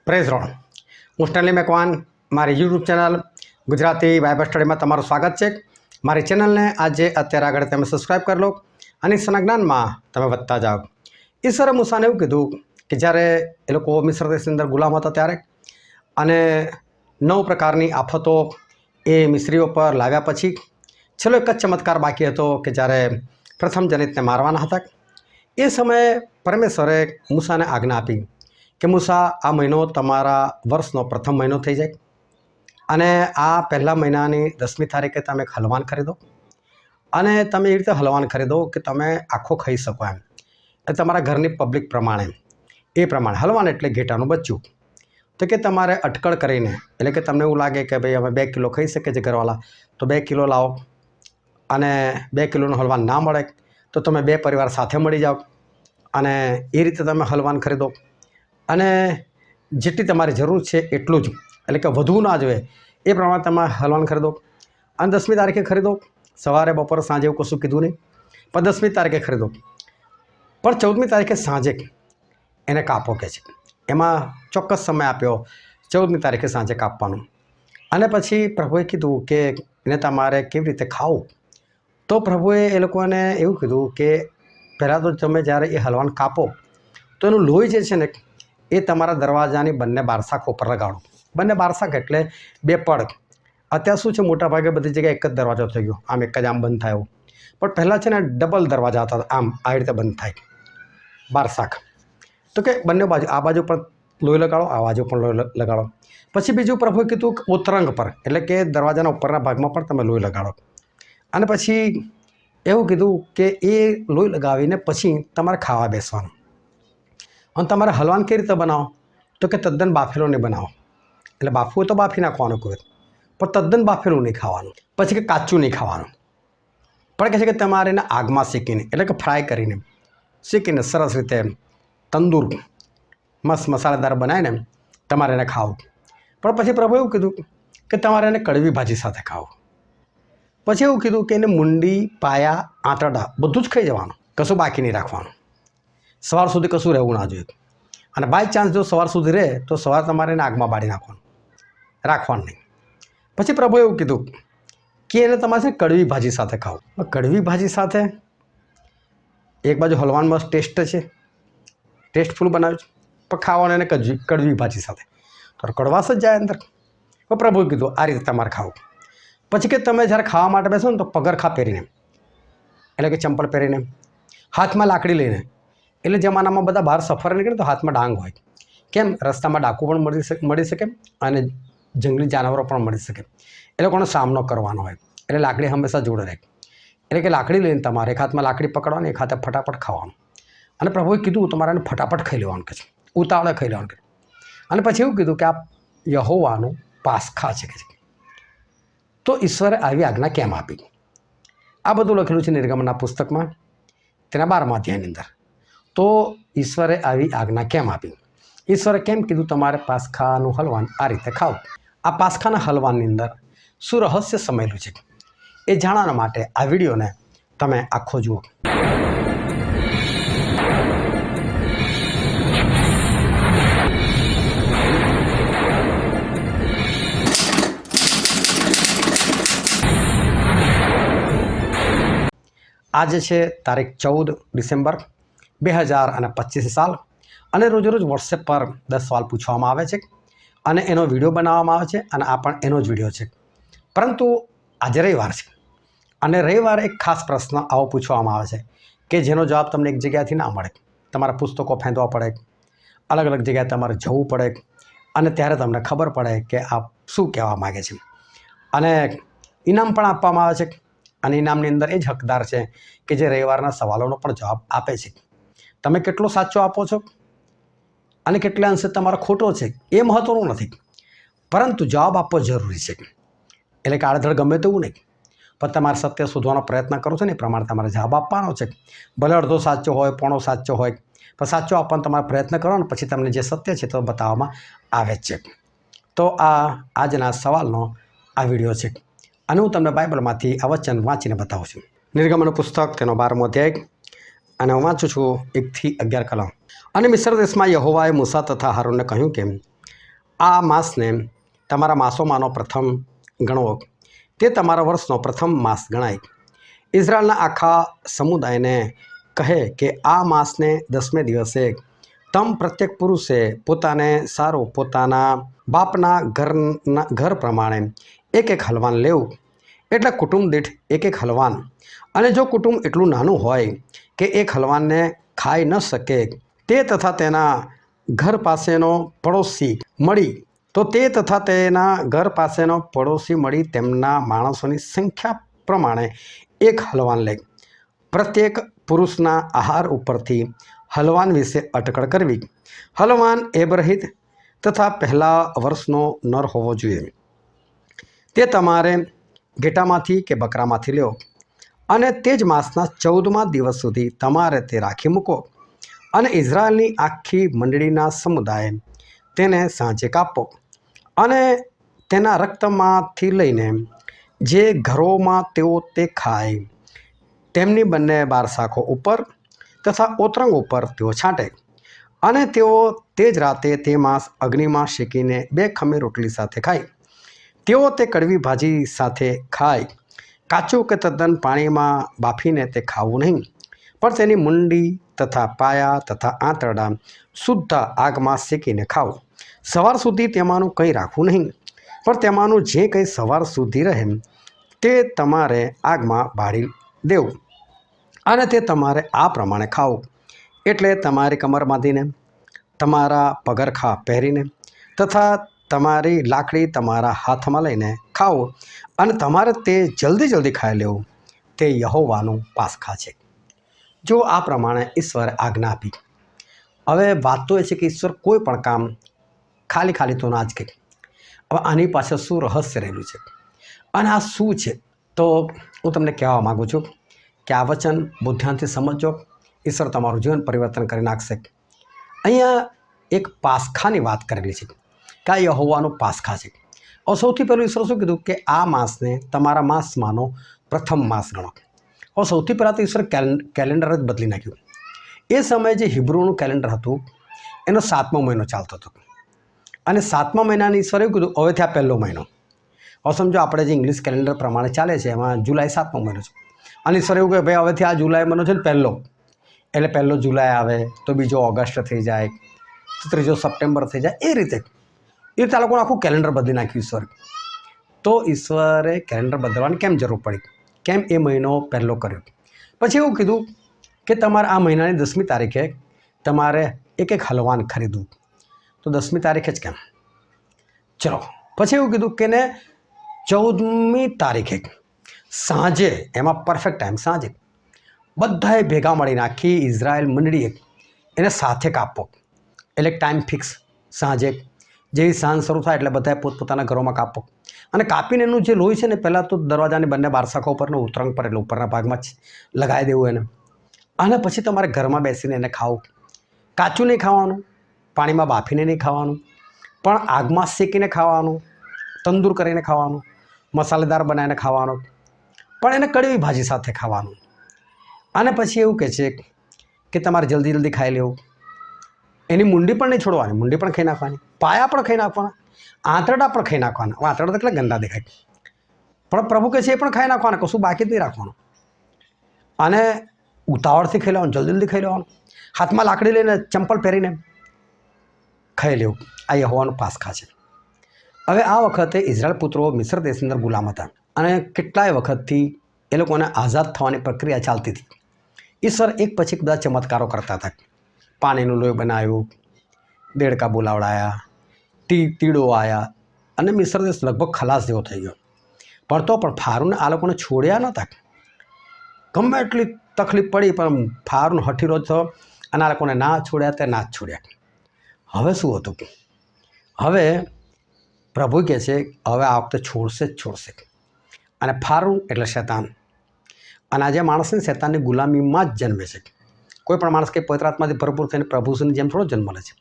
Praise road હું Stanley Macwan મારી YouTube channel Gujarati Bible સ્ટડીમાં તમારું સ્વાગત છે। મારી ચેનલને આજે અત્યારે આગળ તમે સબસ્ક્રાઈબ કરી લો અને ઈશ્વરના જ્ઞાનમાં તમે વધતા જાઓ। ઈશ્વરે મૂસાને એવું કીધું કે જ્યારે એ લોકો મિસ્ર દેશની અંદર ગુલામ હતા ત્યારે અને 9 પ્રકારની આફતો એ મિસ્રીઓ પર લાવ્યા પછી છેલ્લો એક જ ચમત્કાર બાકી હતો કે જ્યારે પ્રથમ જનિતને મારવાના હતા। એ સમયે પરમેશ્વરે મૂસાને આજ્ઞા આપી કે મૂસા આ મહિનો તમારા વર્ષનો પ્રથમ મહિનો થઈ જાય અને આ પહેલા મહિનાની 10મી તારીખે તમે એક હલવાન ખરીદો અને તમે એ રીતે હલવાન ખરીદો કે તમે આખો ખાઈ શકો એમ એ તમારા ઘરની પબ્લિક પ્રમાણે એ પ્રમાણે હલવાન એટલે ઘેટાનું બચ્ચું તો કે તમારે અટકળ કરીને એટલે કે તમને એવું લાગે કે ભાઈ અમે 2 કિલો ખાઈ શકીએ છીએ ઘરવાળા તો 2 કિલો લાવો અને 2 કિલોનું હલવાન ના મળે તો તમે 2 પરિવાર સાથે મળી જાઓ અને એ રીતે તમે હલવાન ખરીદો અને જેટલી તમારી જરૂર છે એટલું જ એટલે કે વધુ ના જોઈએ એ પ્રમાણે તમે હલવાન ખરીદો અને 10મી તારીખે ખરીદો સવારે બપોરે સાંજે એવું કશું કીધું નહીં પણ 10મી તારીખે ખરીદો પણ 14મી તારીખે સાંજે એને કાપો કે છે એમાં ચોક્કસ સમય આપ્યો 14મી તારીખે સાંજે કાપવાનું અને પછી પ્રભુએ કીધું કે એને તમારે કેવી રીતે ખાવું તો પ્રભુએ એ લોકોને એવું કીધું કે પહેલાં તો તમે જ્યારે એ હલવાન કાપો તો એનું લોહી જે છે ને એ તમારા દરવાજાની બંને બારશાખ ઉપર લગાડો। બંને બારશાખ એટલે 2 પડ। અત્યારે શું છે મોટાભાગે બધી જગ્યાએ એક જ દરવાજો થઈ ગયો આમ એક જ આમ બંધ થાય પણ પહેલાં છે ને ડબલ દરવાજા હતા આમ આ રીતે બંધ થાય બારશાખ તો કે બંને બાજુ આ બાજુ પણ લોહી લગાડો આ બાજુ પણ લોહી લગાડો। પછી બીજું પ્રભુએ કીધું કે ઉત્તરંગ પર એટલે કે દરવાજાના ઉપરના ભાગમાં પણ તમે લોહી લગાડો અને પછી એવું કીધું કે એ લોહી લગાવીને પછી તમારે ખાવા બેસવાનું અને તમારે હલવાન કઈ રીતે બનાવો તો કે તદ્દન બાફેલો નહીં બનાવો એટલે બાફવું તો બાફી નાખવાનું કોઈ પણ તદ્દન બાફેલું નહીં ખાવાનું પછી કે કાચું નહીં ખાવાનું પણ કહે છે કે તમારે એને આગમાં શેકીને એટલે કે ફ્રાય કરીને શેકીને સરસ રીતે તંદૂર મસ્ત મસાલેદાર બનાવીને તમારે એને ખાવું પણ પછી પ્રભુ એવું કીધું કે તમારે એને કડવી ભાજી સાથે ખાવું પછી એવું કીધું કે એને મુંડી પાયા આંતરડા બધું જ ખાઈ જવાનું કશું બાકી નહીં રાખવાનું સવાર સુધી કશું રહેવું ના જોઈએ અને બાય ચાન્સ જો સવાર સુધી રહે તો સવાર તમારે એને આગમાં બાળી રાખવાનું નહીં। પછી પ્રભુએ એવું કીધું કે એને તમારે છે કડવી ભાજી સાથે ખાવું। કડવી ભાજી સાથે એક બાજુ હલવાનમાં ટેસ્ટ છે ટેસ્ટફુલ બનાવ્યું છે પણ ખાવાનું એને કડવી ભાજી સાથે તો કડવાશ જ જાય અંદર। તો પ્રભુએ કીધું આ રીતે તમારે ખાવું। પછી કે તમે જ્યારે ખાવા માટે બેસો ને તો પગરખા પહેરીને એટલે કે ચંપલ પહેરીને હાથમાં લાકડી લઈને એટલે જમાનામાં બધા બહાર સફર નીકળે તો હાથમાં ડાંગ હોય કેમ રસ્તામાં ડાકુ પણ મળી શકે અને જંગલી જાનવરો પણ મળી શકે એ લોકોનો સામનો કરવાનો હોય એટલે લાકડી હંમેશા જોડે રહે એટલે કે લાકડી લઈને તમારે એક હાથમાં લાકડી પકડવાની એક હાથે ફટાફટ ખાવાનું અને પ્રભુએ કીધું તમારે એને ફટાફટ ખાઈ લેવાનું કે છે ઉતાવળે ખાઈ લેવાનું કે અને પછી એવું કીધું કે આ યહોવાનું પાસખા છે કે તો ઈશ્વરે આવી આજ્ઞા કેમ આપી આ બધું લખેલું છે નિર્ગમનના પુસ્તકમાં તેના 12મા અધ્યાયની અંદર। તો ઈશ્વરે આવી આજ્ઞા કેમ આપી ઈશ્વરે કેમ કીધું તમારે પાસખાનું હલવાન આ રીતે ખાવ આ પાસખાના હલવાનની અંદર શું રહસ્ય સમાયેલું છે એ જાણવા માટે આ વિડીયોને તમે આખો જુઓ। આજે છે તારીખ 14 ડિસેમ્બર 2025 સાલ અને રોજ વોટ્સએપ પર 10 સવાલ પૂછવામાં આવે છે અને એનો વિડીયો બનાવવામાં આવે છે અને આ પણ એનો જ વિડીયો છે પરંતુ આજે રવિવાર છે અને રવિવારે એક ખાસ પ્રશ્ન આવો પૂછવામાં આવે છે કે જેનો જવાબ તમને એક જગ્યાએથી ના મળે તમારા પુસ્તકો ફેંદવા પડે અલગ અલગ જગ્યાએ તમારે જવું પડે અને ત્યારે તમને ખબર પડે કે આ શું કહેવા માગે છે અને ઇનામ પણ આપવામાં આવે છે અને ઇનામની અંદર એ જ હકદાર છે કે જે રવિવારના સવાલોનો પણ જવાબ આપે છે। તમે કેટલો સાચો આપો છો અને કેટલા અંશે તમારો ખોટો છે એ મહત્ત્વનું નથી પરંતુ જવાબ આપવો જરૂરી છે એટલે કે આડધડ ગમે તેવું નહીં પણ તમારે સત્ય શોધવાનો પ્રયત્ન કરો છો ને એ પ્રમાણે તમારે જવાબ આપવાનો છે ભલે અડધો સાચો હોય પોણો સાચો હોય પણ સાચો આપવાનો તમારે પ્રયત્ન કરો ને પછી તમને જે સત્ય છે તો બતાવવામાં આવે છે। તો આ આજના સવાલનો આ વિડીયો છે અને હું તમને બાઇબલમાંથી આ વચન વાંચીને બતાવું છું। નિર્ગમનનું પુસ્તક તેનો 12મો અધ્યાય અને હું વાંચું છું 1 થી 11 કલમ। અને મિસ્ર દેશમાં યહોવાએ મૂસા તથા હારૂનને કહ્યું કે આ માસને તમારા માસોમાંનો પ્રથમ ગણવો, તે તમારા વર્ષનો પ્રથમ માસ ગણાય. ઇઝરાયલના આખા સમુદાયને કહે કે આ માસને 10મે દિવસે તમ પ્રત્યેક પુરુષે પોતાને સારું પોતાના બાપના ઘર પ્રમાણે એક હલવાન લેવું, એટલે કુટુંબ દીઠ એક હલવાન. અને જો કુટુંબ એટલું નાનું હોય કે એક હલવાનને ખાઈ ન શકે તે તથા તેના ઘર પાસેનો પડોશી મળી, તો તે તથા તેના ઘર પાસેનો પડોશી મળી તેમના માણસોની સંખ્યા પ્રમાણે એક હલવાન લે. પ્રત્યેક પુરુષના આહાર ઉપરથી હલવાન વિશે અટકળ કરવી. હલવાન એબરહિત તથા પહેલા વર્ષનો નર હોવો જોઈએ. તે તમારે ઘેટામાંથી કે બકરામાંથી લ્યો, અને તે જ માસના 14મા દિવસ સુધી તમારે તે રાખી મૂકો. અને ઇઝરાયલની આખી મંડળીના સમુદાય તેને સાંજે કાપો. અને તેના રક્તમાંથી લઈને જે ઘરોમાં તેઓ તે ખાય તેમની બંને બારશાખો ઉપર તથા ઓતરંગ ઉપર તેઓ છાંટે. અને તેઓ તે જ રાતે તે માંસ અગ્નિમાં શેકીને 2 ખમીર રોટલી સાથે ખાય. તેઓ તે કડવી ભાજી સાથે ખાય. કાચું કે તદ્દન પાણીમાં બાફીને તે ખાવું નહીં, પણ તેની મુંડી તથા પાયા તથા આંતરડા શુદ્ધ આગમાં શેકીને ખાવ. સવાર સુધી તેમાંનું કંઈ રાખવું નહીં, પણ તેમાંનું જે કંઈ સવાર સુધી રહે તે તમારે આગમાં બાળી દેવું. અને તે તમારે આ પ્રમાણે ખાવું, એટલે તમારી કમર બાંધીને, તમારા પગરખા પહેરીને તથા તમારી લાકડી તમારા હાથમાં લઈને ખાઓ. અને તમારે તે જલ્દી ખાઈ લેવું. તે યહોવાનું પાસખા છે. જો આ પ્રમાણે ઈશ્વરે આજ્ઞા આપી. હવે વાત તો એ છે કે ઈશ્વર કોઈ પણ કામ ખાલી તો ના જ કહે. હવે આની પાછળ શું રહસ્ય રહેલું છે અને આ શું છે, તો હું તમને કહેવા માગું છું કે આ વચન બહુ ધ્યાનથી સમજજો. ઈશ્વર તમારું જીવન પરિવર્તન કરી નાખશે. અહીંયા એક પાસખાની વાત કરેલી છે કે આ યહોવાનું પાસખા છે. સૌથી પહેલું ઈશ્વરે શું કીધું કે આ માસને તમારા માસમાંનો પ્રથમ માસ ગણો. સૌથી પહેલાં તો ઈશ્વર કેલેન્ડર જ બદલી નાખ્યું. એ સમયે જે હિબ્રુનું કેલેન્ડર હતું એનો 7મો મહિનો ચાલતો હતો, અને 7મા મહિનાની ઈશ્વરે એવું કીધું હવેથી આ પહેલો મહિનો. હવે સમજો આપણે જે ઇંગ્લિશ કેલેન્ડર પ્રમાણે ચાલે છે એમાં જુલાઈ 7મો મહિનો છે, અને ઈશ્વરે એવું કહે ભાઈ હવેથી આ જુલાઈ મહિનો છે ને પહેલો, એટલે પહેલો જુલાઈ આવે તો બીજો ઓગસ્ટ થઈ જાય, તો ત્રીજો સપ્ટેમ્બર થઈ જાય. એ રીતે આ લોકોનું આખું કેલેન્ડર બદલી નાખ્યું ઈશ્વરે. તો ઈશ્વરે કેલેન્ડર બદલવાની કેમ જરૂર પડી, કેમ એ મહિનો પહેલો કર્યો? પછી એવું કીધું કે તમારે આ મહિનાની 10મી તારીખે તમારે એક હલવાન ખરીદવું. તો 10મી તારીખે જ કેમ? ચલો પછી એવું કીધું કે ને 14મી તારીખે સાંજે, એમાં પરફેક્ટ ટાઈમ સાંજે, બધાએ ભેગા મળીને આખી ઇઝરાયલ મંડળીએ એને સાથે કાપવો. એટલે ટાઈમ ફિક્સ સાંજે, જેવી સાંજ શરૂ થાય એટલે બધાએ પોતપોતાના ઘરોમાં કાપો. અને કાપીને એનું જે લોહી છે ને પહેલાં તો દરવાજાની બંને બારશાખો ઉપર ને ઉતરંગ પર એટલે ઉપરના ભાગમાં જ લગાવી દેવું એને. અને પછી તમારે ઘરમાં બેસીને એને ખાવું. કાચું નહીં ખાવાનું, પાણીમાં બાફીને નહીં ખાવાનું, પણ આગમાં શેકીને ખાવાનું, તંદૂર કરીને ખાવાનું, મસાલેદાર બનાવીને ખાવાનું, પણ એને કડવી ભાજી સાથે ખાવાનું. અને પછી એવું કહે છે કે તમારે જલ્દી ખાઈ લેવું. એની મુંડી પણ નહીં છોડવાની, મુંડી પણ ખાઈ નાખવાની, પાયા પણ ખાઈ નાખવાના, આંતરડા પણ ખાઈ નાખવાના. આંતરડા તો કેટલા ગંદા દેખાય, પણ પ્રભુ કહે છે એ પણ ખાઈ નાખવાના, કશું બાકી જ નહીં રાખવાનું. અને ઉતાવળથી ખાઈ લેવાનું, જલ્દી ખાઈ લેવાનું, હાથમાં લાકડી લઈને ચંપલ પહેરીને ખાઈ લેવું. આ યહોવાનું પાસખા છે. હવે આ વખતે ઇઝરાયલ પુત્રો મિસ્ર દેશની અંદર ગુલામ હતા, અને કેટલાય વખતથી એ લોકોને આઝાદ થવાની પ્રક્રિયા ચાલતી હતી. ઈશ્વર એક પછી બધા ચમત્કારો કરતા હતા. પાણીનું લોહી બનાવ્યું, દેડકા બોલાવડાયા, તીડો આવ્યા, અને મિસ્ર દેશ લગભગ ખલાસ જેવો થઈ ગયો. પણ ફારૂને આ લોકોને છોડ્યા નહોતા. ગમે એટલી તકલીફ પડી પણ ફારૂન હઠીરો થયો, અને આ લોકોને ના છોડ્યા તે ના જ છોડ્યા. હવે શું હતું? હવે પ્રભુ કહે છે હવે આ વખતે છોડશે. અને ફારૂન એટલે શૈતાન. અને આજે માણસને શૈતાનની ગુલામીમાં જ જન્મે છે. કોઈ પણ માણસ કે પવિત્ર આત્માથી ભરપૂર થઈને પ્રભુની જેમ થોડો જન્મ લે છે.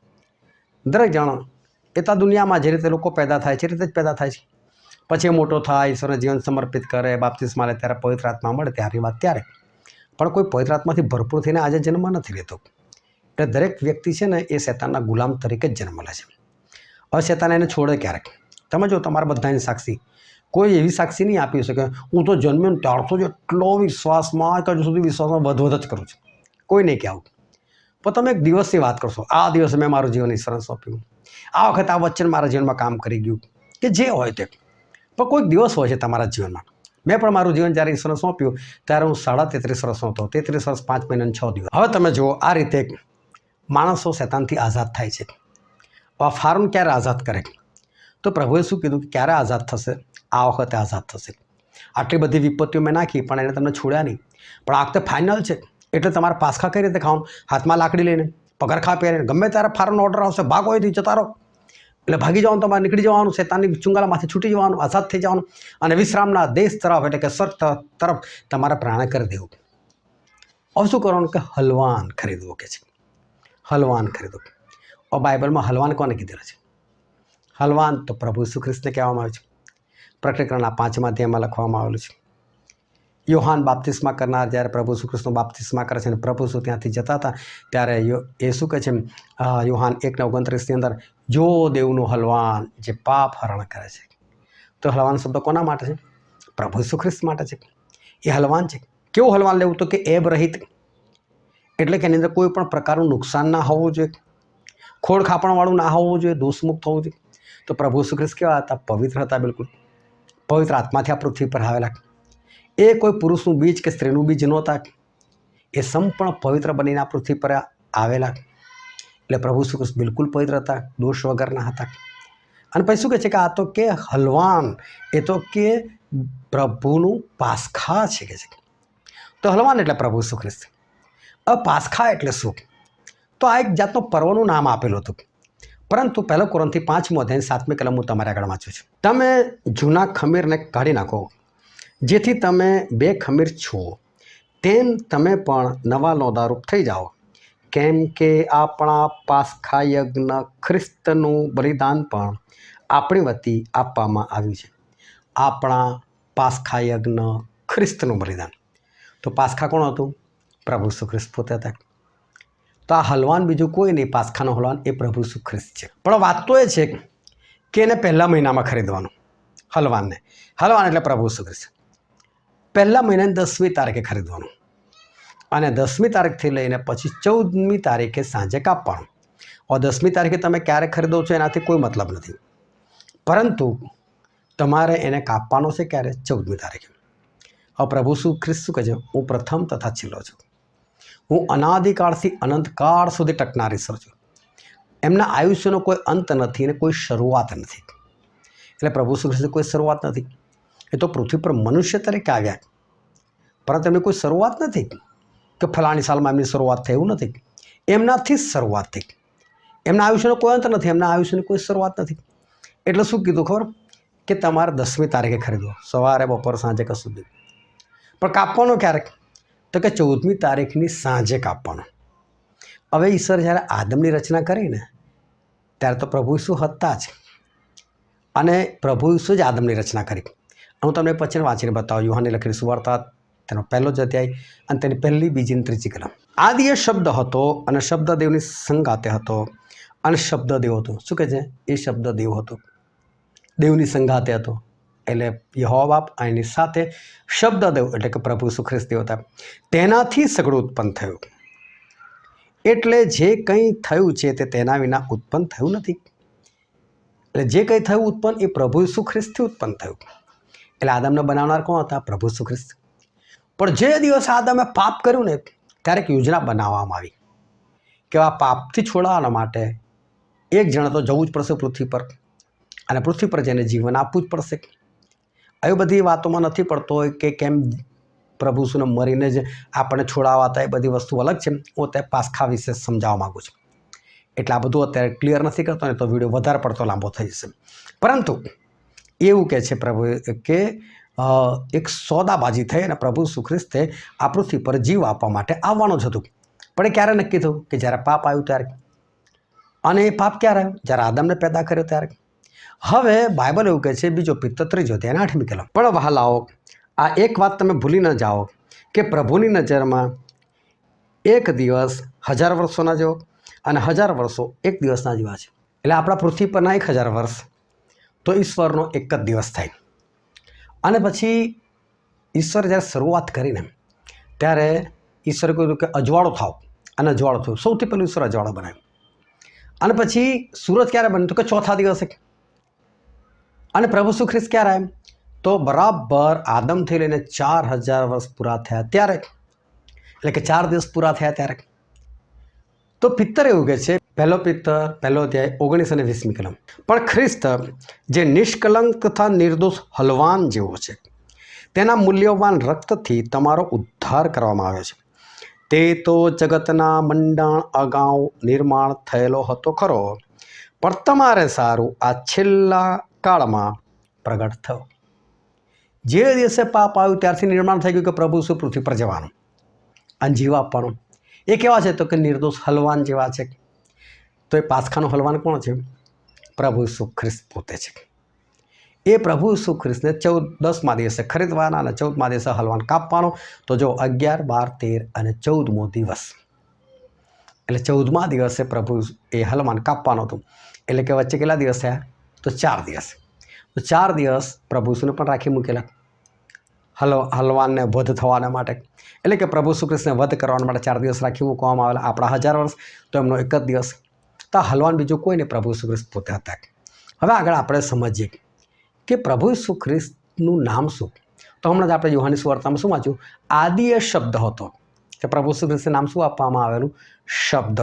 દરેક જણ એતા દુનિયામાં જે રીતે લોકો પેદા થાય છે એ રીતે જ પેદા થાય છે. પછી એ મોટો થાય, ઈશ્વરને જીવન સમર્પિત કરે, બાપ્તિસ્મા લે, ત્યારે પવિત્ર આત્મા મળે, ત્યારે વાત ત્યારે. પણ કોઈ પવિત્ર આત્માથી ભરપૂર થઈને આજે જન્મ નથી લેતો. એટલે દરેક વ્યક્તિ છે ને એ શૈતાનના ગુલામ તરીકે જ જન્મ લે છે. હવે શેતાન એને છોડે ક્યારેક. તમે જો તમારા બધાની સાક્ષી કોઈ એવી સાક્ષી નહીં આપી શકે હું તો જન્મ્યો ને ત્યારથી જ એટલો વિશ્વાસમાં કે હજુ સુધી વિશ્વાસમાં વધુ જ કરું છું, કોઈ નહીં કહેવું. પણ તમે એક દિવસની વાત કરશો, આ દિવસે મેં મારું જીવન ઈશ્વરને સોંપ્યું, આ વખતે આ વચન મારા જીવનમાં કામ કરી ગયું, કે જે હોય તે. પણ કોઈક દિવસ હોય છે તમારા જીવનમાં. મેં પણ મારું જીવન જ્યારે ઈશ્વરને સોંપ્યું ત્યારે હું 33.5 વર્ષનો હતો, 33 વર્ષ 5 મહિના 6 દિવસ. હવે તમે જુઓ આ રીતે માણસો શેતાનથી આઝાદ થાય છે. આ ફારૂન ક્યારે આઝાદ કરે? તો પ્રભુએ શું કીધું કે ક્યારે આઝાદ થશે? આ વખતે આઝાદ થશે. આટલી બધી વિપત્તિઓ મેં નાખી પણ એને તમને છોડ્યા નહીં. પણ આ વખતે ફાઇનલ છે એટલે તમારે પાસખા કઈ રીતે ખાવાનું? હાથમાં લાકડી લઈને, પગરખા પહેરીને, ગમે ત્યારે ફારૂનનો ઓર્ડર આવશે, ભાગો અહીંથી જતા રહો, એટલે ભાગી જવાનું, તમારે નીકળી જવાનું, શેતાનની ચુંગાલામાંથી છૂટી જવાનું, આઝાદ થઈ જવાનું અને વિશ્રામના દેશ તરફ એટલે કે સ્વર્ગ તરફ તમારા પ્રાણ કરી દેવું. હવે શું કરવાનું કે હલવાન ખરીદવો કે છે, હલવાન ખરીદો. और બાઇબલમાં હલવાન કોને કીધેલા છે? હલવાન તો પ્રભુ ઈસુ ખ્રિસ્તને કહેવામાં આવે છે. પ્રકટીકરણના 5મા અધ્યાયમાં લખવામાં આવેલું છે. યોહાન બાપ્તિસ્મા કરનાર જ્યારે પ્રભુ ઈસુ ખ્રિસ્તનો બાપ્તિસ્મા કરે છે અને પ્રભુ ઈસુ ત્યાંથી જતા હતા ત્યારે એ શું કહે છે? યોહાન 1:29 અંદર, જો દેવનું હલવાન જે પાપ હરણ કરે છે. તો હલવાન શબ્દ કોના માટે છે? પ્રભુ ઈસુ ખ્રિસ્ત માટે છે. એ હલવાન છે. કેવું હલવાન લેવું? તો કે એબ રહિત, એટલે કે એની અંદર કોઈ પણ પ્રકારનું નુકસાન ના હોવું જોઈએ, ખોડ ખાપણવાળું ના હોવું જોઈએ, દોષમુક્ત હોવું જોઈએ. તો પ્રભુ ઈસુ ખ્રિસ્ત કેવા હતા? પવિત્ર હતા, બિલકુલ પવિત્ર આત્માથી આ પૃથ્વી પર આવેલા. એ કોઈ પુરુષનું બીજ કે સ્ત્રીનું બીજ નહોતા, એ સંપૂર્ણ પવિત્ર બનીને આ પૃથ્વી પર આવેલા. એટલે પ્રભુ ઈસુ ખ્રિસ્ત બિલકુલ પવિત્ર હતા, દોષ વગરના હતા. અને પછી શું કહે છે કે આ તો કે હલવાન, એ તો કે પ્રભુનું પાસખા છે કે છે. તો હલવાન એટલે પ્રભુ ઈસુ ખ્રિસ્ત. હવે પાસખા એટલે શું? તો આ એક જાતનો પર્વનું નામ આપેલું હતું. પરંતુ 1 કોરિન્થી 5મો અધ્યાય 7મી કલમ હું તમારે આગળ વાંચું છું. તમે જૂના ખમીરને કાઢી નાખો, જેથી તમે 2 ખમીર છો, તેમ તમે પણ નવા લોદારૂપ થઈ જાઓ. કેમ કે આપણા પાસખા યજ્ઞ ખ્રિસ્તનું બલિદાન પણ આપણી વતી આપવામાં આવ્યું છે. આપણા પાસખા યજ્ઞ ખ્રિસ્તનું બલિદાન. તો પાસખા કોણ હતું? પ્રભુ ઈસુ ખ્રિસ્ત પોતે હતા. તો આ હલવાન બીજું કોઈ નહીં, પાસખાનો હલવાન એ પ્રભુ ઈસુ ખ્રિસ્ત છે. પણ વાત તો એ છે કે એને પહેલા મહિનામાં ખરીદવાનું, હલવાનને. હલવાન એટલે પ્રભુ ઈસુ ખ્રિસ્ત. પહેલા મહિનાની 10મી તારીખે ખરીદવાનું અને 10મી તારીખથી લઈને પછી 14મી તારીખે સાંજે કાપવાનું. और 10મી તારીખે તમે ક્યારે ખરીદો છો એનાથી કોઈ મતલબ નથી, પરંતુ તમારે એને કાપવાનો છે ક્યારે? 14મી તારીખે. હવે પ્રભુ ઈસુ ખ્રિસ્ત શું કહે છે? હું પ્રથમ તથા છેલ્લો છું, હું અનાદિકાળથી અનંતકાળ સુધી ટકનાર ઈશ્વર છું. એમના આયુષ્યનો કોઈ અંત નથી અને કોઈ શરૂઆત નથી. એટલે પ્રભુ ઈસુ ખ્રિસ્તની કોઈ શરૂઆત નથી. એ તો પૃથ્વી પર મનુષ્ય તરીકે આવ્યા, પરંતુ એમની કોઈ શરૂઆત નથી કે ફલાણી સાલમાં એમની શરૂઆત થઈ, એવું નથી. એમનાથી જ શરૂઆત થઈ. એમના આયુષ્યનો કોઈ અંત નથી, એમના આયુષ્યની કોઈ શરૂઆત નથી. એટલે શું કીધું ખબર? કે તમારે 10મી તારીખે ખરીદો, સવારે, બપોર, સાંજે, કશું બી. પણ કાપવાનો ક્યારેક? તો કે 14મી તારીખની સાંજે કાપવાનો. હવે ઈશ્વર જ્યારે આદમની રચના કરી ને ત્યારે તો પ્રભુ ઈસુ હતા જ, અને પ્રભુ ઈસુ જ આદમની રચના કરી. હું તમને પછી વાંચીને બતાવું. યોહાનની લખેલી સુવાર્તા તેનો 1લો જ અધ્યાય અને તેની 1લી, 2જી અને 3જી કલમ. આદિ એ શબ્દ હતો અને શબ્દ દેવની સંગાતે હતો અને શબ્દ દેવ હતો. શું કહે છે? એ શબ્દ દેવ હતો, દેવની સંગાતે હતો. એટલે યહોવા બાપ એની સાથે શબ્દ દેવ એટલે કે પ્રભુ ઈસુ ખ્રિસ્ત હતા. તેનાથી સગળું ઉત્પન્ન થયું. એટલે જે કંઈ થયું છે તે તેના વિના ઉત્પન્ન થયું નથી. એટલે જે કંઈ થયું ઉત્પન્ન એ પ્રભુ ઈસુ ખ્રિસ્તથી ઉત્પન્ન થયું. એટલે આદમને બનાવનાર કોણ હતા? પ્રભુ ઈસુ ખ્રિસ્ત. પણ જે દિવસે આદમે પાપ કર્યું ને ત્યારે એક યોજના બનાવવામાં આવી કે આ પાપથી છોડાવવા માટે એક જણ તો જવું જ પડશે પૃથ્વી પર, અને પૃથ્વી પર જઈને જીવન આપવું જ પડશે. આવી બધી વાતોમાં નથી પડતો હોય કે કેમ પ્રભુ ઈસુને મરીને જ આપણને છોડાવવા હતા. એ બધી વસ્તુ અલગ છે. હું તે પાસખા વિશે સમજાવવા માગું છું. એટલે આ બધું અત્યારે ક્લિયર નથી કરતો ને તો વિડીયો વધારે પડતો લાંબો થઈ જશે. પરંતુ એવું કહે છે પ્રભુ કે એક સોદાબાજી થઈ અને પ્રભુ ઈસુ ખ્રિસ્તે આ પૃથ્વી પર જીવ આપવા માટે આવવાનું જ હતું. પણ એ ક્યારે નક્કી થયું? કે જ્યારે પાપ આવ્યું ત્યારે. અને એ પાપ ક્યારે આવ્યો? જ્યારે આદમને પેદા કર્યો ત્યારે. હવે બાઇબલ એવું કહે છે, બીજો પિત્તર 3 અધ્યાય 8મી કલમ. પણ વહાલાઓ, આ એક વાત તમે ભૂલી ન જાઓ કે પ્રભુની નજરમાં એક દિવસ 1000 વર્ષોના જેવો અને 1000 વર્ષો એક દિવસના જેવા છે. એટલે આપણા પૃથ્વી પરના 1000 વર્ષ તો ઈશ્વરનો એક જ દિવસ થાય. અને પછી ઈશ્વર જ્યારે શરૂઆત કરીને ત્યારે ઈશ્વરે કહ્યું કે અજવાળો થાવ, અને અજવાળો થયો. સૌથી પહેલું ઈશ્વર અજવાળો બનાવ્યો. અને પછી સૂરજ ક્યારે બન્યો? તો કે ચોથા દિવસે. અને પ્રભુ ઈસુ ખ્રિસ્ત ક્યારે આવ્યા? તો બરાબર આદમથી લઈને 4000 વર્ષ પૂરા થયા ત્યારે, એટલે કે 4 દિવસ પૂરા થયા ત્યારે. તો પિત્તર એવું કહે છે, પહેલો પિત્તર 1 અધ્યાય 19 અને 20મી કલમ, પણ ખ્રિસ્ત જે નિષ્કલંક તથા નિર્દોષ હલવાન જેવો છે, તેના મૂલ્યવાન રક્તથી તમારો ઉદ્ધાર કરવામાં આવ્યો છે. તે તો જગતના મંડાણ અગાઉ નિર્માણ થયેલો હતો ખરો, પણ તમારે સારું આ છેલ્લા કાળમાં પ્રગટ થયો. જે દિવસે પાપ આવ્યું ત્યારથી નિર્માણ થઈ ગયું કે પ્રભુ ઈસુ પૃથ્વી પર જવાનું અને જીવ આપવાનું. એ કેવા છે? તો કે નિર્દોષ હલવાન જેવા છે. તો એ પાસખાનો હલવાન કોણ છે? પ્રભુ ઈસુ ખ્રિસ્ત પોતે છે. એ પ્રભુ ઈસુ ખ્રિસ્તને 10મા દિવસે ખરીદવાના અને 14મા દિવસે હલવાન કાપવાનો. તો જો 11, 12, 13 અને 14મો દિવસ, એટલે 14મા દિવસે પ્રભુ એ હલવાન કાપવાનો હતું. એટલે કે વચ્ચે કેટલા દિવસ થયા? તો 4 દિવસ. તો 4 દિવસ પ્રભુ ઈસુને પણ રાખી મૂકેલા હલવાનને વધ થવાના માટે. એટલે કે પ્રભુ ઈસુ ખ્રિસ્તને વધ કરવા માટે 4 દિવસ રાખી મૂકવામાં આવેલા. આપણા 1000 વર્ષ તો એમનો એક જ દિવસ. તો હલવાન બીજું કોઈ નહીં, પ્રભુ ઈસુ ખ્રિસ્ત પોતે હતા. હવે આગળ આપણે સમજીએ કે પ્રભુ ઈસુ ખ્રિસ્તનું નામ શું? તો હમણાં જ આપણે યોહાનની સુવાર્તામાં શું વાંચ્યું? આદિ એ શબ્દ હતો. કે પ્રભુ ઈસુ ખ્રિસ્તને નામ શું આપવામાં આવેલું? શબ્દ.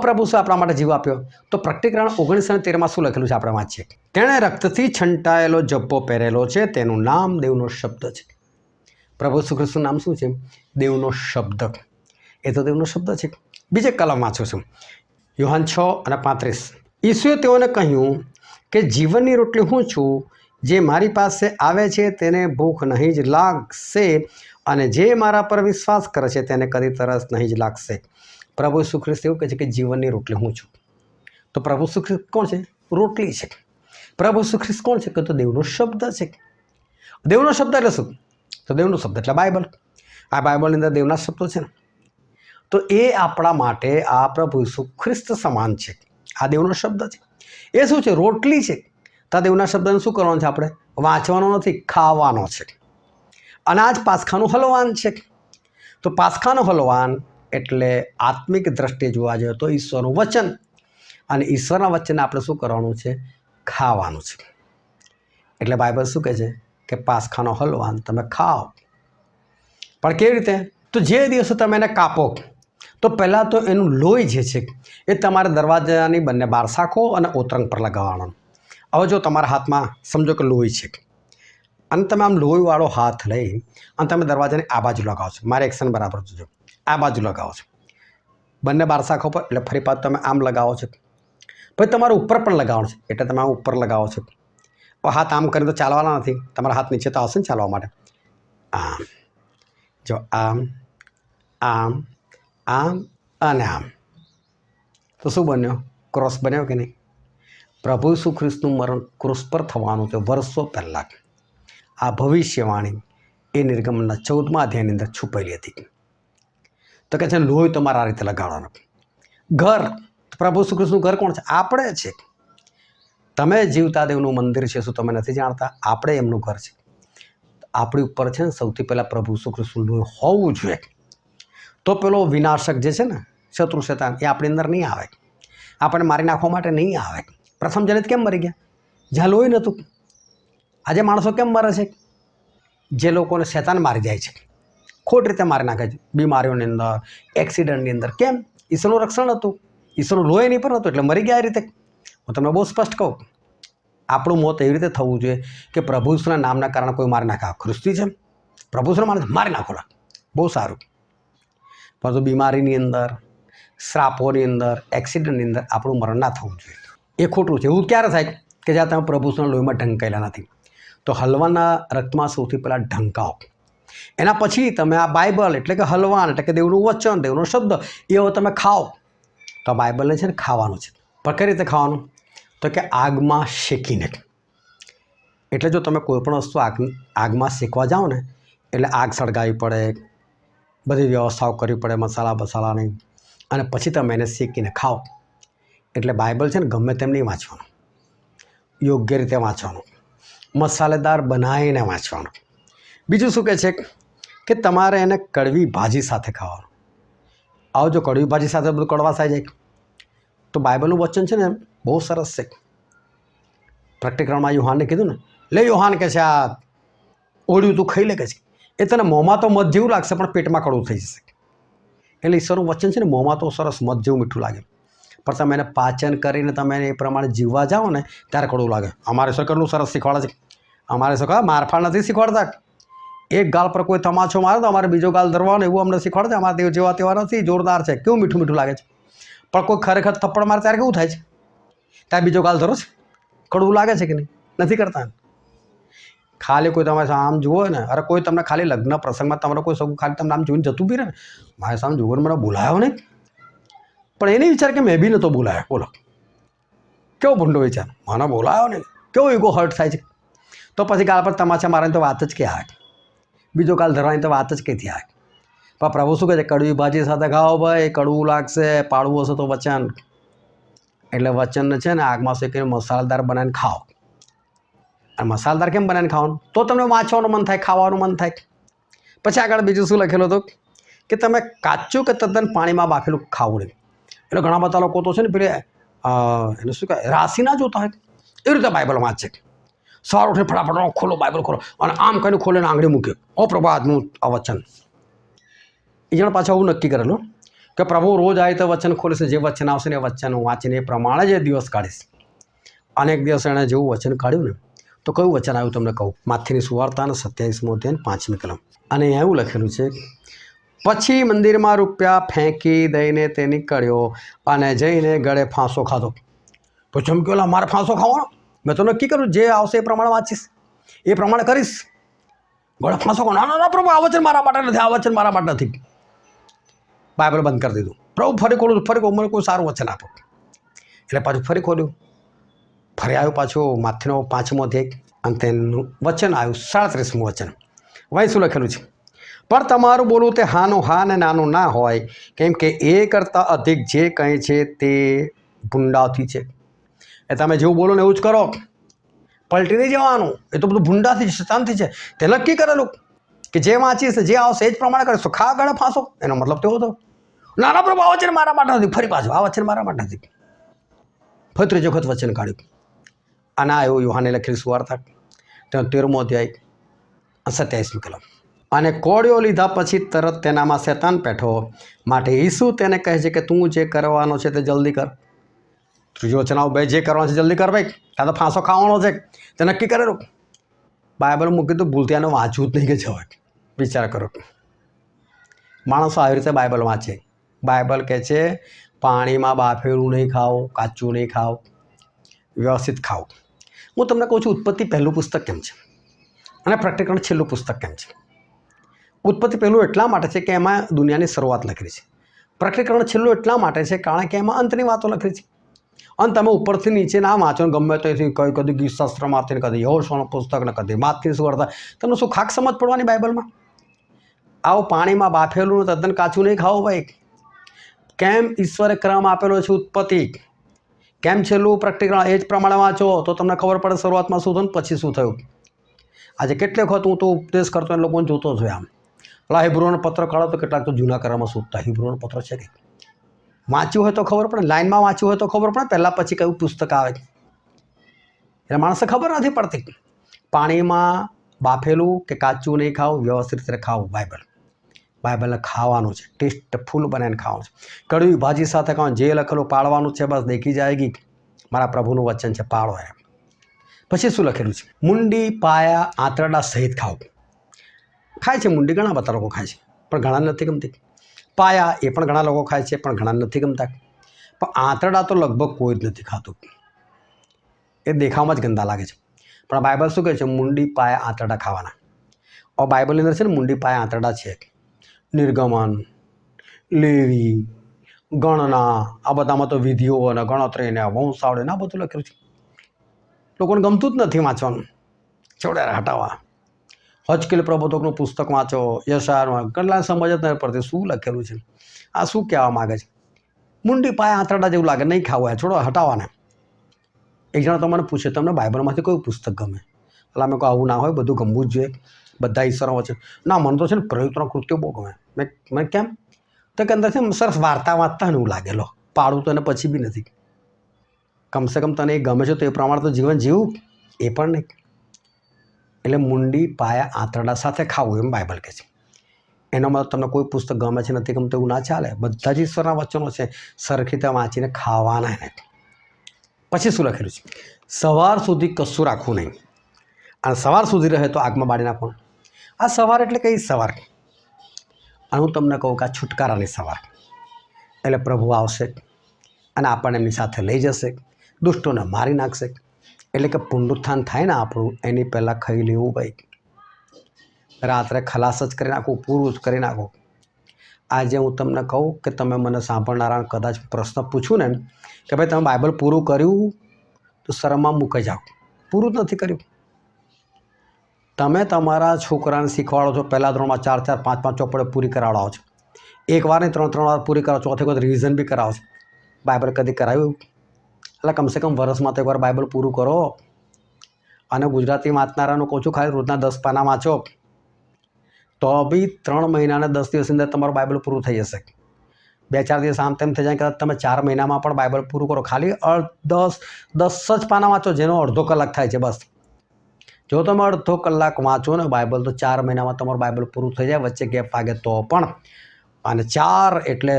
પ્રભુ ઈસુ આપણા માટે જીવ આપ્યો. તો પ્રકટીકરણ 19 અને 13માં શું લખેલું છે? આપણે વાંચીએ. તેણે રક્તથી છંટાયેલો જબ્બો પહેરેલો છે, તેનું નામ દેવનો શબ્દ છે. પ્રભુ ઈસુ ખ્રિસ્તનું નામ શું છે? દેવનો શબ્દ. એ તો દેવનો શબ્દ છે. બીજે કલમ વાંચું છું, યોહાન 6:35. ઈસુએ તેઓને કહ્યું કે જીવનની રોટલી હું છું, જે મારી પાસે આવે છે તેને ભૂખ નહીં જ લાગશે, અને જે મારા પર વિશ્વાસ કરે છે તેને કદી તરસ નહીં જ લાગશે. પ્રભુ ઈસુ ખ્રિસ્ત એવું કહે છે કે જીવનની રોટલી હું છું. તો પ્રભુ ઈસુ ખ્રિસ્ત કોણ છે? રોટલી છે. પ્રભુ ઈસુ ખ્રિસ્ત કોણ છે? તો દેવનો શબ્દ છે. દેવનો શબ્દ એટલે શું? તો દેવનો શબ્દ એટલે બાઇબલ. આ બાઇબલની અંદર દેવના શબ્દો છે ને, તો એ આપણા માટે આ પ્રભુ ઈસુ ખ્રિસ્ત સમાન છે. આ દેવનો શબ્દ છે. એ શું છે? રોટલી છે. તો આ દેવના શબ્દને શું કરવાનું છે? આપણે વાંચવાનો નથી, ખાવાનો છે. અને આ જ પાસખાનું હલવાન છે. તો પાસખાનું હલવાન એટલે આત્મિક દ્રષ્ટિએ જોવા જઈએ તો ઈશ્વરનું વચન, અને ઈશ્વરના વચનને આપણે શું કરવાનું છે? ખાવાનું છે. એટલે બાઇબલ શું કહે છે? કે પાસખાનો હલવાન તમે ખાઓ. પણ કેવી રીતે? તો જે દિવસે તમે એને કાપો તો પહેલાં તો એનું લોહી જે છે એ તમારે દરવાજાની બંને બાર શાખો અને ઓતરંગ પર લગાવવાનો. હવે જો તમારા હાથમાં સમજો કે લોહી છે, અને તમે આમ લોહીવાળો હાથ લઈ અને તમે દરવાજાની આ બાજુ લગાવો છો. મારે એક્શન બરાબર જોજો. આ બાજુ લગાવો છો બંને બાર શાખો પર, એટલે ફરી પાછું તમે આમ લગાવો છો. પછી તમારે ઉપર પણ લગાવવાનું છે, એટલે તમે આમ ઉપર લગાવો છો. હાથ આમ કરીને તો ચાલવાના નથી, તમારા હાથ નીચે તો આવશે ને ચાલવા માટે. આમ જો, આમ આમ આમ અને આમ. તો શું બન્યો? ક્રોસ બન્યો કે નહીં? પ્રભુ ઈસુ ખ્રિસ્તનું મરણ ક્રોસ પર થવાનું છે વર્ષો પહેલાં. આ ભવિષ્યવાણી એ નિર્ગમનના 14મા અધ્યાયની અંદર છુપાયેલી હતી. તો કહે છે લોહી તમારે આ રીતે લગાડવાનું. ઘર, પ્રભુ ઈસુ ખ્રિસ્તનું ઘર કોણ છે? આપણે છે. તમે જીવતા દેવનું મંદિર છે, શું તમે નથી જાણતા? આપણે એમનું ઘર છે. આપણી ઉપર છે ને સૌથી પહેલાં પ્રભુ ઈસુ ખ્રિસ્તનું લોહી હોવું જોઈએ. તો પેલો વિનાશક જે છે ને, શત્રુ શેતાન, એ આપણી અંદર નહીં આવે, આપણને મારી નાખવા માટે નહીં આવે. પ્રથમ જનિત કેમ મરી ગયા? જ્યાં લોહી નહોતું. આજે માણસો કેમ મરે છે? જે લોકોને શેતાન મારી જાય છે, ખોટ રીતે મારી નાખે છે, બીમારીઓની અંદર, એક્સિડન્ટની અંદર. કેમ? ઈશ્વરનું રક્ષણ હતું, ઈશ્વરનું લોહી નહીં પર હતું, એટલે મરી ગયા. એ રીતે હું તમને બહુ સ્પષ્ટ કહું, આપણું મોત એવી રીતે થવું જોઈએ કે પ્રભુ ઈસુના નામના કારણે કોઈ મારી નાખે. ખ્રિસ્તી છે, પ્રભુ ઈસુને મારી નાખો, બહુ સારું. પરંતુ બીમારીની અંદર, શ્રાપોની અંદર, એક્સિડન્ટની અંદર આપણું મરણ ના થવું જોઈએ. એ ખોટું છે. એવું ક્યારે થાય? કે જ્યાં તમે પ્રભુ ઈસુના લોહીમાં ઢંકાયેલા નથી. તો હલવાના રક્તમાં સૌથી પહેલાં ઢંકાઓ. એના પછી તમે આ બાઇબલ એટલે કે હલવાન એટલે કે દેવનું વચન, દેવનો શબ્દ, એ હવે તમે ખાઓ. તો આ બાઇબલને છે ને ખાવાનું છે. પણ કઈ રીતે ખાવાનું? તો કે આગમાં શેકીને. એટલે જો તમે કોઈ પણ વસ્તુ આગમાં શેકવા જાઓ ને, એટલે આગ સળગાવવી પડે, બધી વ્યવસ્થાઓ કરવી પડે, મસાલાની, અને પછી તમે એને શેકીને ખાઓ. એટલે બાઇબલ છે ને ગમે તેમ નહીં વાંચવાનું, યોગ્ય રીતે વાંચવાનું, મસાલેદાર બનાવીને વાંચવાનું. બીજું શું કહે છે કે તમારે એને કડવી ભાજી સાથે ખાવાનું. આવો જો કડવી ભાજી સાથે બધું કડવાશ આવી જાય તો બાઇબલનું વચન છે ને બહુ સરસ છે. પ્રકટીકરણમાં યોહાનને કીધું ને, લે યોહાન કહે છે આ ઓળ્યું તું ખાઈ લે કે છે, એ તને મોંમાં તો મધ જેવું લાગશે પણ પેટમાં કડવું થઈ જશે. એટલે ઈશ્વરનું વચન છે ને મોંમાં તો સરસ મધ જેવું મીઠું લાગે, પણ તમે એને પાચન કરીને તમે એ પ્રમાણે જીવવા જાઓ ને ત્યારે કડવું લાગે. અમારે શું કેટલું સરસ શીખવાડે છે, અમારે શું કહે મારફાળ નથી શીખવાડતા. એક ગાલ પર કોઈ તમાચો મારે તો અમારે બીજો ગાલ ધરવાનો એવું અમને શીખવાડે છે. અમારા દેવ જેવા તેવા નથી, જોરદાર છે, કેવું મીઠું મીઠું લાગે છે. પણ કોઈ ખરેખર થપ્પડ મારે ત્યારે કેવું થાય છે, ત્યારે બીજો ગાલ ધરો છે, કડવું લાગે છે કે નહીં? નથી કરતા. ખાલી કોઈ તમારે આમ જુઓ ને, અરે કોઈ તમને ખાલી લગ્ન પ્રસંગમાં તમારો કોઈ સગું ખાલી તમને આમ જોઈને જતું બી રહે ને, મારે સામે જુઓ મને બોલાયો નહીં, પણ એને વિચાર કે મેં બી નહોતો બોલાયો. બોલો કેવો ભૂંડો વિચાર, મને બોલાયો નહીં, કેવો ઈગો હર્ટ થાય છે. તો પછી ગાળ પર તમાચા મારવાની તો વાત જ ક્યાં આવે, બીજો ગાલ ધરવાની તો વાત જ ક્યાંથી આવે. પણ પ્રભુ શું કહે છે, કડવી ભાજી સાથે ખાઓ ભાઈ, કડવું લાગશે, પાડવું હશે તો વચન. એટલે વચનને છે ને આગમાં શેકીને મસાલેદાર બનાવીને ખાઓ. અને મસાલેદાર કેમ બનાવીને ખાવાનું? તો તમને વાંચવાનું મન થાય, ખાવાનું મન થાય. પછી આગળ બીજું શું લખેલું હતું કે તમે કાચું કે તદ્દન પાણીમાં બાફેલું ખાવું નહીં. એટલે ઘણા બધા લોકો તો છે ને પેલે એને શું કહે રાશિ ના જોતા હોય એ રીતે બાઇબલ વાંચે. સવાર ઉઠી ફટાફટ ખોલો બાઇબલ ખોલો અને આમ કરીને ખોલીને આંગળી મૂકે, ઓ પ્રભુ આજનું આ વચન. એ જણ પાછું આવું નક્કી કરેલું કે પ્રભુ રોજ આવી તો વચન ખોલીશ, જે વચન આવશે ને એ વચન હું વાંચીને એ પ્રમાણે જ એ દિવસ કાઢીશ. અને એક દિવસ એણે જેવું વચન કાઢ્યું ને તો કયું વચન આવ્યું તમને કહું. માથીની સુવાર્તા અને 27મો અધ્યાય 5મી કલમ. અને એવું લખેલું છે, પછી મંદિરમાં રૂપિયા ફેંકી દઈને તે નીકળ્યો અને જઈને ગળે ફાંસો ખાધો. તો ચમક્યો, મારે ફાંસો ખાવાનો? મેં તો નક્કી કર્યું જે આવશે એ પ્રમાણે વાંચીશ, એ પ્રમાણે કરીશ. ગળે ફાંસો ખાવ? ના ના પ્રભુ, આ વચન મારા માટે નથી, આ વચન મારા માટે નથી. બાઇબલ બંધ કરી દીધું. પ્રભુ ફરી ખોલું, ફરી મને કોઈ સારું વચન આપો. એટલે પાછું ફરી ખોલ્યું, ફરી આવ્યું પાછું માથીનો 5મો અધ્યાય અને તેનું વચન આવ્યું 37મું વચન. વઅહીં શું લખેલું છે, પણ તમારું બોલવું તે હાનું હા ને નાનું ના હોય, કેમ કે એ કરતાં અધિક જે કંઈ છે તે ભૂંડાથી છે. એ તમે જેવું બોલો ને એવું જ કરો, પલટી નહીં જવાનું. એ તો બધું ભૂંડાથી શેતાનથી છે. તે નક્કી કરેલું કે જે વાંચીશ જે આવશે એ જ પ્રમાણે કરીશ. તો ખા ગળે ફાંસો, એનો મતલબ તેવો હતો. નાના પ્રભુ આ વચન મારા માટે નથી, ફરી પાછું આ વચન મારા માટે નથી. ફરી ત્રીજો વખત વચન કાઢ્યું. અને આ એવું યોહાને લખેલી સુવાર્તા તેનો 13મો અધ્યાય 27મી કલમ. અને કોળીઓ લીધા પછી તરત તેનામાં શેતાન પેઠો, માટે ઈસુ તેને કહે છે કે તું જે કરવાનો છે તે જલ્દી કર. ત્રીજો વચન આવું, ભાઈ જે કરવાનું છે જલ્દી કર ભાઈ, કાં તો ફાંસો ખાવાનો છે, તે નક્કી કરેલું. બાઇબલ મૂકી તો ભૂલથી આને વાંચવું જ નહીં કે જવાય. વિચાર કરો, માણસો આવી રીતે બાઇબલ વાંચે. બાઇબલ કહે છે પાણીમાં બાફેલું નહીં ખાઓ, કાચું નહીં ખાઓ, વ્યવસ્થિત ખાઓ. હું તમને કહું છું ઉત્પત્તિ પહેલું પુસ્તક કેમ છે અને પ્રકટીકરણ છેલ્લું પુસ્તક કેમ છે. ઉત્પત્તિ પહેલું એટલા માટે છે કે એમાં દુનિયાની શરૂઆત લખેલી છે. પ્રકટીકરણ છેલ્લું એટલા માટે છે કારણ કે એમાં અંતની વાતો લખેલી છે. અને તમે ઉપરથી નીચે ના વાંચો ગમે તો કદી ગીતશાસ્ત્રમાંથી ને કદી યહોશુઆનું પુસ્તક ને કદી માથીની સુવાર્તા, તમને શું ખાક સમજ પડવાની બાઇબલમાં? આવું પાણીમાં બાફેલું તદ્દન કાચું નહીં ખાવું ભાઈ. કેમ ઈશ્વરે ક્રમ આપેલો છે ઉત્પત્તિ, કેમ છેલ્લું પ્રકટીકરણ, એ જ પ્રમાણે વાંચો તો તમને ખબર પડે શરૂઆતમાં શું થયું પછી શું થયું. આજે કેટલીક વખત હું તો ઉપદેશ કરતો એ લોકોને જોતો છું. આમ પેલા હિબ્રુઓનો પત્ર કાઢો તો કેટલાક તો જૂના કરારમાં શોધતા હિબ્રુઓનો પત્ર છે કે વાંચ્યું હોય તો ખબર પડે, લાઇનમાં વાંચ્યું હોય તો ખબર પડે, પહેલાં પછી કયું પુસ્તક આવે. એટલે માણસને ખબર નથી પડતી. પાણીમાં બાફેલું કે કાચું નહીં ખાવું, વ્યવસ્થિત રીતે ખાવું. બાઇબલને ખાવાનું છે, ટેસ્ટફુલ બનાવીને ખાવાનું છે. કડવી ભાજી સાથે ખાવાનું, જે લખેલું પાડવાનું છે, બસ દેખી જાયગી. મારા પ્રભુનું વચન છે, પાડો એમ. પછી શું લખેલું છે, મુંડી પાયા આંતરડા સહિત ખાવું. ખાય છે મુંડી, ઘણા બધા લોકો ખાય છે, પણ ઘણા નથી ગમતી. પાયા એ પણ ઘણા લોકો ખાય છે, પણ ઘણા નથી ગમતા. પણ આંતરડા તો લગભગ કોઈ જ નથી ખાતું. એ દેખાવમાં જ ગંદા લાગે છે. પણ બાઇબલ શું કહે છે, મુંડી પાયા આંતરડા ખાવાના. और बाइबल अंदर से मुंडी पाया आंतरड़ा है, निर्गमन, लेवी, गणना, आ बधामां तो विधिओ अने गणतरी ने वंशावળી आ બધું લખેલું છે. લોકોને ગમતું જ નથી વાંચવાનું, છોડે હટાવવા. હજકેલ પ્રબોધકનું પુસ્તક વાંચો, યશાયામાં કેટલા સમજ જ નથી પડતી શું લખેલું છે, આ શું કહેવા માગે છે. મુંડી પાયા આંતરડા જેવું લાગે, નહીં ખાવું, છોડો, હટાવવાને. એક જણા તો મને પૂછે, તમને બાઇબલમાંથી કયું પુસ્તક ગમે? એટલે અમે કહું, આવું ના હોય, બધું ગમવું જ જોઈએ, બધા ઈશ્વરો વચ્ચે. ના, મને તો છે ને પ્રયુક્તના કૃત્યો બહુ ગમે. મેં કેમ? તો કે અંદર છે ને સરસ વાર્તા વાંચતા ને એવું લાગેલો, પાડું તો એને પછી બી નથી. કમસે કમ તને એ ગમે છે તો એ પ્રમાણે તો જીવન જીવું, એ પણ નહીં. એટલે મુંડી પાયા આંતરડા સાથે ખાવું એમ બાઇબલ કહે છે. એનામાં તમને કોઈ પુસ્તક ગમે છે નથી ગમતું એવું ના ચાલે. બધા જ ઈશ્વરના વચનો છે, સરખી રીતે વાંચીને ખાવાના એને. પછી શું લખેલું છે? સવાર સુધી કશું રાખવું નહીં, અને સવાર સુધી રહે તો આગમાં બાળી નાખવાનું. આ સવાર એટલે કઈ સવાર? અને હું તમને કહું કે આ છુટકારાની સવાર. એટલે પ્રભુ આવશે અને આપણને એમની સાથે લઈ જશે, દુષ્ટોને મારી નાખશે. એટલે કે પુનરુત્થાન થાય ને આપણું, એની પહેલાં ખાઈ લેવું ભાઈ. રાત્રે ખલાસ જ કરી નાખવું, પૂરું જ કરી નાખવું. આજે હું તમને કહું કે તમે મને સાંભળનારા કદાચ પ્રશ્ન પૂછું ને કે ભાઈ તમે બાઇબલ પૂરું કર્યું, તો શરમમાં મૂકાઈ જાઓ, પૂરું જ નથી કર્યું. તમે તમારા છોકરાને શીખવાડો છો, પહેલાં ધોરણમાં 4-4, 5-5 ચોપડે પૂરી કરાવડાવો છો, એક વાર નહીં 3-3 વાર પૂરી કરાવો, ચોથે વખત રિવિઝન બી કરાવો છો. બાઇબલ કદી કરાવ્યું? એટલે કમસે કમ વર્ષમાં તો એકવાર બાઇબલ પૂરું કરો. અને ગુજરાતી વાંચનારાનું કહું છું, ખાલી રોજના 10 પાના વાંચો તો બી 3 મહિનાને 10 દિવસની અંદર તમારું બાઇબલ પૂરું થઈ જશે. 2-4 દિવસ આમ તેમ થઈ જાય, કદાચ તમે 4 મહિનામાં પણ બાઇબલ પૂરું કરો. ખાલી 10 જ પાના વાંચો, જેનો અડધો કલાક થાય છે બસ. જો તમે અડધો કલાક વાંચો ને બાઇબલ, તો 4 મહિનામાં તમારું બાઇબલ પૂરું થઈ જાય, વચ્ચે ગેપ વાગે તો પણ. અને 4 એટલે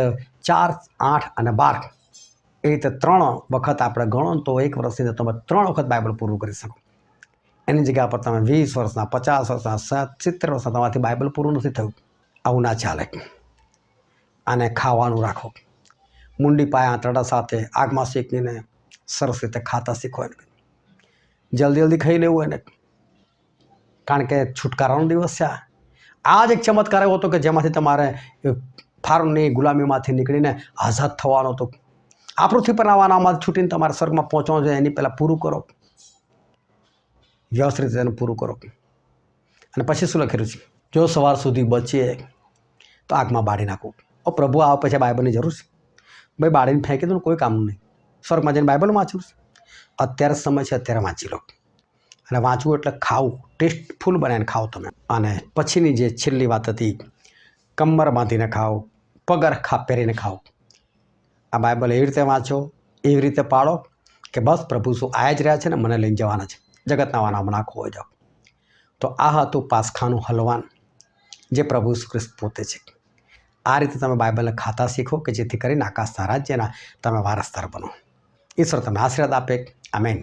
4, 8 અને 12, એ રીતે 3 વખત આપણે ગણો તો 1 વર્ષની અંદર તમે 3 વખત બાઇબલ પૂરું કરી શકો. એની જગ્યા પર તમે 20 વર્ષના, 50 વર્ષના, 70 વર્ષના, તમારાથી બાઇબલ પૂરું નથી થયું. આવું ના ચાલે. આને ખાવાનું રાખો, મુંડી પાયા આંતરડા સાથે આગમાં શેકીને સરસ રીતે ખાતા શીખો. એને જલ્દી ખાઈ લેવું એને, કારણ કે છુટકારાનો દિવસ છે. આ જ એક ચમત્કાર એવો હતો કે જેમાંથી તમારે ફાર્મની ગુલામીમાંથી નીકળીને આઝાદ થવાનો હતો. આ પૃથ્વી પર આવવાનામાં છૂટીને તમારે સ્વર્ગમાં પહોંચવાનું છે. એની પહેલાં પૂરું કરો, વ્યવસ્થિત રીતે એને પૂરું કરો. અને પછી શું લખેલું છે? જો સવાર સુધી બચીએ તો આગમાં બાળી નાખવું. પ્રભુ આવે પછી બાઇબલની જરૂર છે? ભાઈ બાળીને ફેંકી દો, કોઈ કામનું નહીં. સ્વર્ગમાં જઈને બાઇબલ વાંચવું છે? અત્યારે સમય છે, અત્યારે વાંચી લો. અને વાંચવું એટલે ખાવું, ટેસ્ટફુલ બનાવીને ખાઓ તમે. અને પછીની જે છેલ્લી વાત હતી, કમર બાંધીને ખાઓ, પગર પહેરીને ખાઓ. આ બાઇબલ એવી રીતે વાંચો, એવી રીતે પાળો કે બસ પ્રભુ શું આયા જ રહ્યા છે ને મને લઈને જવાના છે, જગતના વાનામાં નાખો હોય જાઓ. તો આ હતું પાસખાનું હલવાન, જે પ્રભુ ઈસુ ખ્રિસ્ત પોતે છે. આ રીતે તમે બાઇબલને ખાતા શીખો કે જેથી કરીને આકાશના રાજ્યના તમે વારસદાર બનો. ઈશ્વર તમને આશીર્વાદ આપે. આમેન.